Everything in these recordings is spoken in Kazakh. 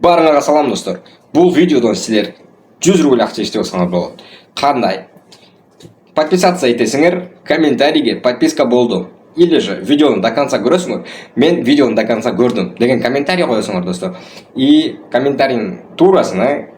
Барыңарға салам достар. Бұл видеодан сілер 100 рубль ақша еште болсаңар болады. Қандай? Подписаться етесіңер, комментарийге подписка болдым. Или же видеоны до конца көресіңер, мен видеоны до конца көрдім деген комментарий қоясыңар достар. И комментарийдің турасына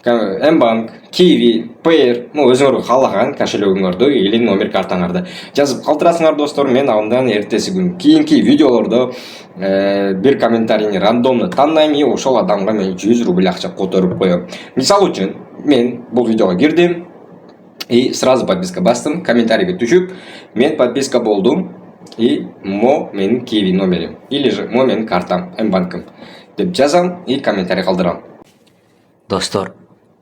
М-банк, Kiwi, Payer, өзіңерге қалаған кошелегіңерді или номер картаңарды жазып қалдырасыңар достар. Мен алдынан ертесі күн кейінгі видеоларды бір комментарийні рандомны таңдаймын и ошол адамға мен 100 рубль ақша қотарып қоямын. Мисал үшін мен бұл видеоға кірдім и сразу подписка бастым, комментарийге түшіп, мен подписка болдым и мо менің Kiwi номерім или же мо менің картам, М-банкым деп жазам и комментарий қалдырам. Достар,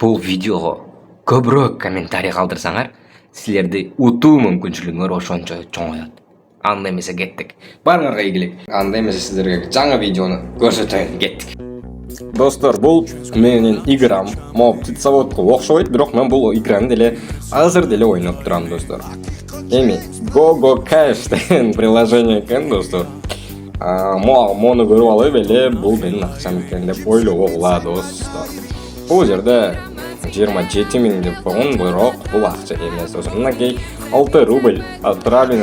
бұл видеоға көбірек комментарий қалдырсаңар, сілерді ұту мүмкіншілігіңер ошончо чоңоёт. Анда эмесе кеттик. Барыңарга ийгилик. Анда эмесе сиздерге жаңа видеоны көрсөтөйүн, кеттик. Достар, бұл менин играм. Птицеводко окшойт, бирок мен бұл играны деле азыр деле ойноп турам достар. Эми Go Cash деген приложение экен достар. Мону көрүп алып эле бул менин акчам экен деп ойлоого болот достар. Бұл жерде 27 000 деп қойған, бирок бұл ақша емес достар. Мынакей 6 рубль отправлен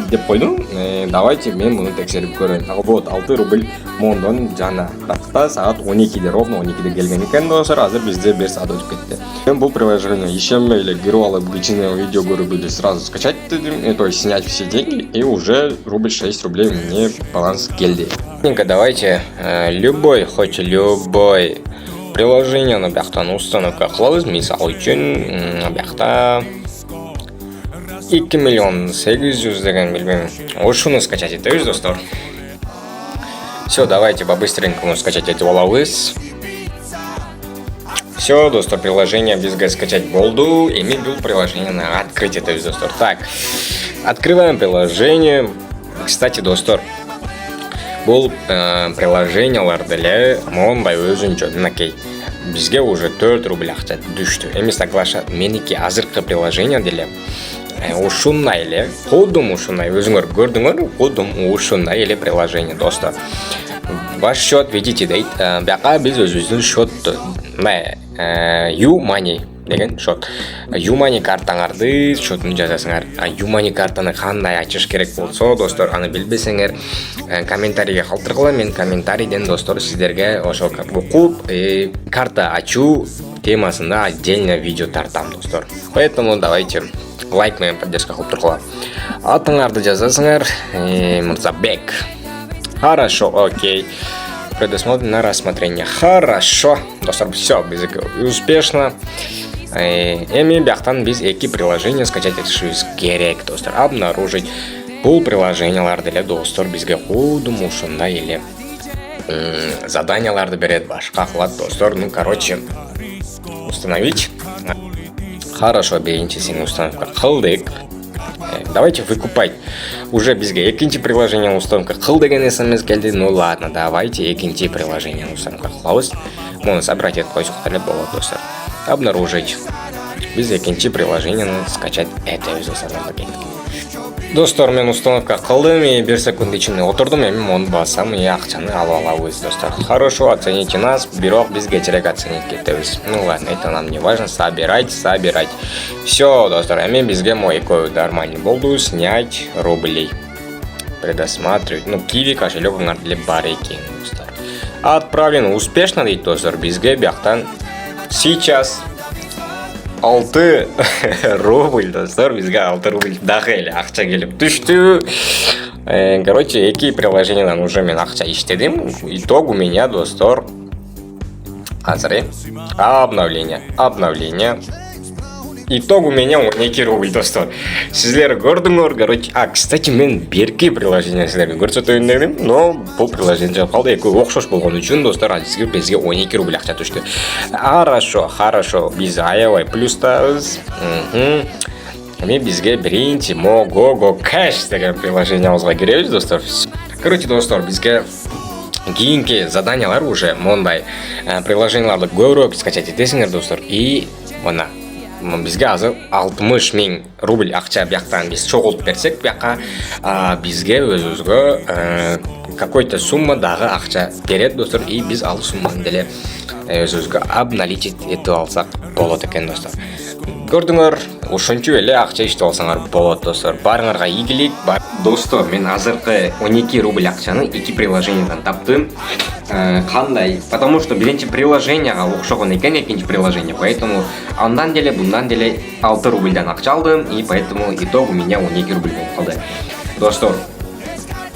деп қойдым. Давайте мен мұны тексеріп көрейін. Вот 6 рубль мондан жана тақта саат 12-де, ровно 12-де келген екен достар. Азыр бізде 1 саат өтіп кетті. Мен бұл приложение ишенбей эле кирип алып, кичине видео көрүп эле сразу скачать дедим, то есть снять все деньги, и уже рубль 6 рублей мне баланс келди. Давайте любой приложение бияктан установка кылабыз. Мисал үчүн биякта 2 800 000 деген билбейм. Ошону скачать этебиз достор. Все, давайте по-быстренькому скачать этип алабыз. Все, достор, приложение бизге скачать болду. Эми бул приложениени открыть этебиз достор. Так, открываем приложение. Кстати, достор, бұл приложениялар деле мондай өзүнчө мынакей бизге уже 4 рубль акча түштү. Эми соглашат, меники азыркы приложение деле ушундай эле, кодум ушундай, өзүңөр көрдүңөр, кодум ушундай эле приложение достор. Ваш счет видите дейт. Бияка биз өзүбүздүн счетту YouMoney деген счет. YouMoney картаңарды счетун жазасыңар. YouMoney картаны кандай ачыш керек болсо достор, аны билбесеңер комментарийге калтыргыла. Мен комментарийден достор сиздерге ошол окуп карта ачуу темасында отдельно видео тартам достор. Поэтому давайте лайк менен поддержка кылып тургула. Атыңарды жазасыңар. Мырзабек. Хорошо, окей. Предусмотрено на рассмотрение. Хорошо. Достор, все, успешно. Эми бияктан биз 2 приложение скачать этишибиз керек достор. Обнаружить. Бул приложениялар деле достор бизге кудум ушундай эле заданияларды берет, башка кылат достор. Короче, установить. Хорошо, биринчисин установка кылдык. Давайте выкупать. Уже бизге экинчи приложение установка кыл деген смс келди. Ну ладно, давайте экинчи приложение установка кылабыз. Муну собрать этип койсок деле болот достор. Обнаружить. Биз экинчи приложениени скачать этебиз достор. Достор, мен установка кылдым и 1 секунд ичинде отурдум. Эми мону басам и акчаны алып алабыз достор. Хорошо, оцените нас, бирок биз кечирээк оценить кетебиз. Ну ладно, это нам не важно. Собирать. Все, достор, эми бизге экөө нормальный болду. Снять рублей. Предусматривать. Kiwi кошелегиңар деле бар экен достор. Отправлен успешно дейт достор. Бизге бияктан сейчас 6 рубль достор, бизге 6 рубль дагы эле акча келип түштү. Короче, 2 приложенияден уже мен акча иштедим. Итог у меня достор азыр обновление. Итог у меня 12 рубль достор. Сиздер көрдүңөр, короче. Кстати, мен берки приложение сиздерге көрсөтөйүн дедим, но бул приложение жок калды. Экөө окшош болгон үчүн достор, азыркы бизге 12 рубль акча түштү. Хорошо. Биз аябай плюстабыз. Эми бизге биринчи Go Cash деген приложениябызга киребиз достор. Короче, достор, бизге кийинки заданиялар уже мондай приложенияларды көбүрөөк скачать этесиңер достор. И мына бизге азыр 60 000 рубль акча бияктан биз чогултуп берсек, бияка бизге өзүбүзгө какой-то сумма дагы акча берет достор, и биз ал сумманы деле өзүбүзгө обналичить этип алсак болот экен достор. Көрдүңөр, ошончо эле акча иштеп алсаңар болот достор. Барыңарга ийгилик бар. Достор, мен азыркы 12 рубль акчаны 2 приложениядан таптым. Кандай? Потому что биринчи приложенияга окшогон экен экинчи приложение, поэтому андан деле bundan деле 6 рубльдан акча алдым, и поэтому итог у меня 12 рубль болуп калды. Достор,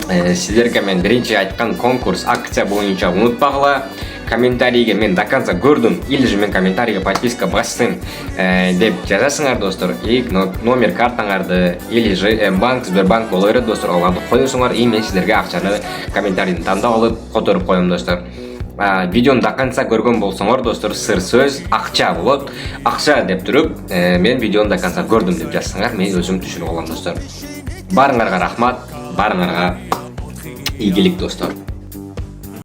силерге мен биринчи айткан конкурс акция боюнча унутпагыла. Комментарийге мен до конца көрдүм, или же мен комментарийге подписка бастым деп жазасыңар достор. И номер картаңарды или же банк, Сбербанк боло берет достор, аларды коесуңар, и мен силерге акчаны комментарийден тандап алып которуп коем достор. Видеону до конца көргөн болсоңор достор, сыр сөз акча болот. Акча деп туруп, мен видеону до конца көрдүм деп жазсаңар, мен өзүм түшүнүп алам достор. Барыңарга рахмат, барыңарга ийгилик достор.